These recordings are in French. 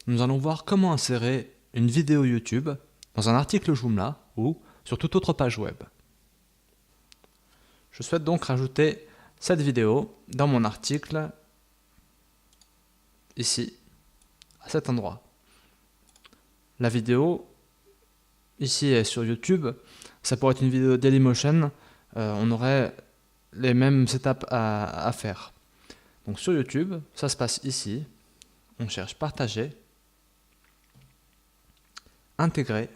nous allons voir comment insérer une vidéo YouTube dans un article Joomla ou sur toute autre page web. Je souhaite donc rajouter cette vidéo dans mon article, ici, à cet endroit. La vidéo, ici, est sur YouTube. Ça pourrait être une vidéo Dailymotion. On aurait les mêmes étapes à faire. Donc sur YouTube, ça se passe ici. On cherche partager, intégrer.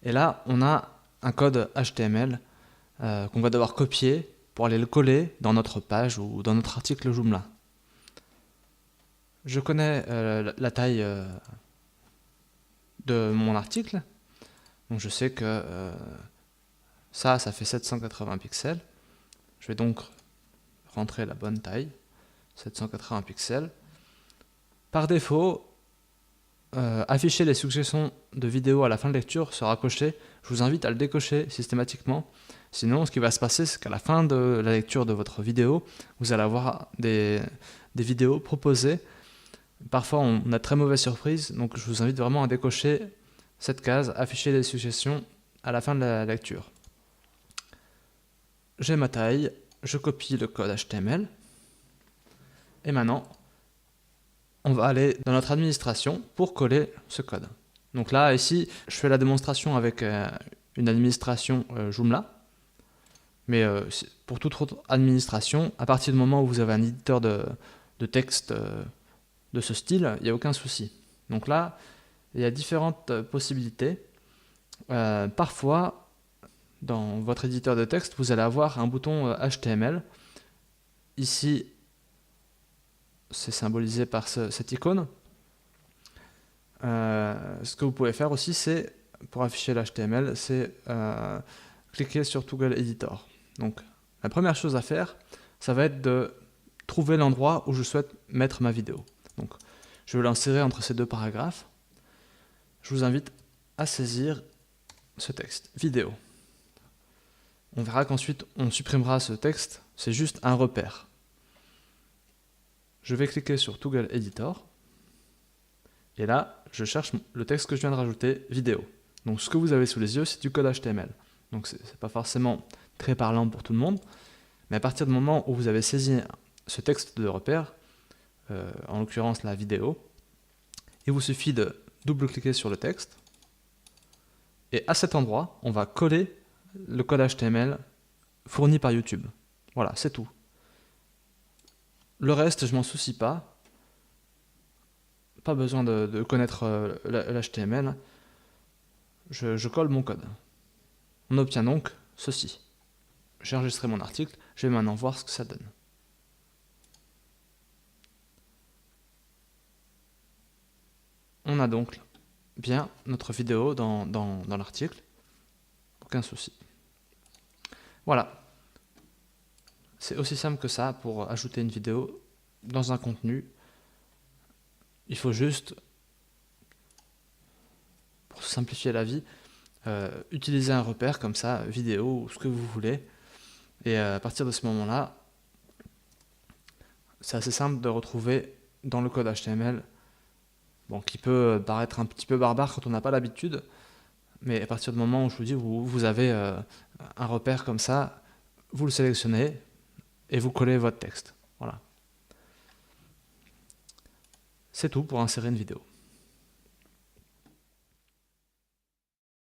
Et là, on a un code HTML qu'on va devoir copier pour aller le coller dans notre page ou dans notre article Joomla. Je connais la taille de mon article, donc je sais que ça fait 780 pixels. Je vais donc rentrer la bonne taille, 780 pixels. Par défaut, afficher les suggestions de vidéos à la fin de lecture sera coché. Je vous invite à le décocher systématiquement. Sinon, ce qui va se passer, c'est qu'à la fin de la lecture de votre vidéo, vous allez avoir des vidéos proposées. Parfois, on a très mauvaise surprise, donc je vous invite vraiment à décocher cette case, afficher les suggestions à la fin de la lecture. J'ai ma taille, je copie le code HTML, et maintenant, on va aller dans notre administration pour coller ce code. Donc là, ici, je fais la démonstration avec une administration Joomla. Mais pour toute autre administration, à partir du moment où vous avez un éditeur de texte de ce style, il n'y a aucun souci. Donc là, il y a différentes possibilités. Parfois, dans votre éditeur de texte, vous allez avoir un bouton HTML. Ici, c'est symbolisé par cette icône. Ce que vous pouvez faire aussi, c'est, pour afficher l'HTML, c'est cliquer sur Toggle Editor. Donc, la première chose à faire, ça va être de trouver l'endroit où je souhaite mettre ma vidéo. Donc, je vais l'insérer entre ces deux paragraphes. Je vous invite à saisir ce texte, vidéo. On verra qu'ensuite, on supprimera ce texte, c'est juste un repère. Je vais cliquer sur Toggle Editor. Et là, je cherche le texte que je viens de rajouter, vidéo. Donc, ce que vous avez sous les yeux, c'est du code HTML. Donc, ce n'est pas forcément très parlant pour tout le monde, mais à partir du moment où vous avez saisi ce texte de repère, en l'occurrence la vidéo, il vous suffit de double-cliquer sur le texte, et à cet endroit, on va coller le code HTML fourni par YouTube. Voilà, c'est tout. Le reste, je m'en soucie pas. Pas besoin de connaître l'HTML. Je colle mon code. On obtient donc ceci. J'ai enregistré mon article, je vais maintenant voir ce que ça donne. On a donc bien notre vidéo dans l'article, aucun souci. Voilà, c'est aussi simple que ça pour ajouter une vidéo dans un contenu. Il faut juste, pour simplifier la vie, utiliser un repère comme ça, vidéo ou ce que vous voulez. Et à partir de ce moment-là, c'est assez simple de retrouver dans le code HTML, bon, qui peut paraître un petit peu barbare quand on n'a pas l'habitude, mais à partir du moment où je vous dis, vous avez un repère comme ça, vous le sélectionnez et vous collez votre texte. Voilà. C'est tout pour insérer une vidéo.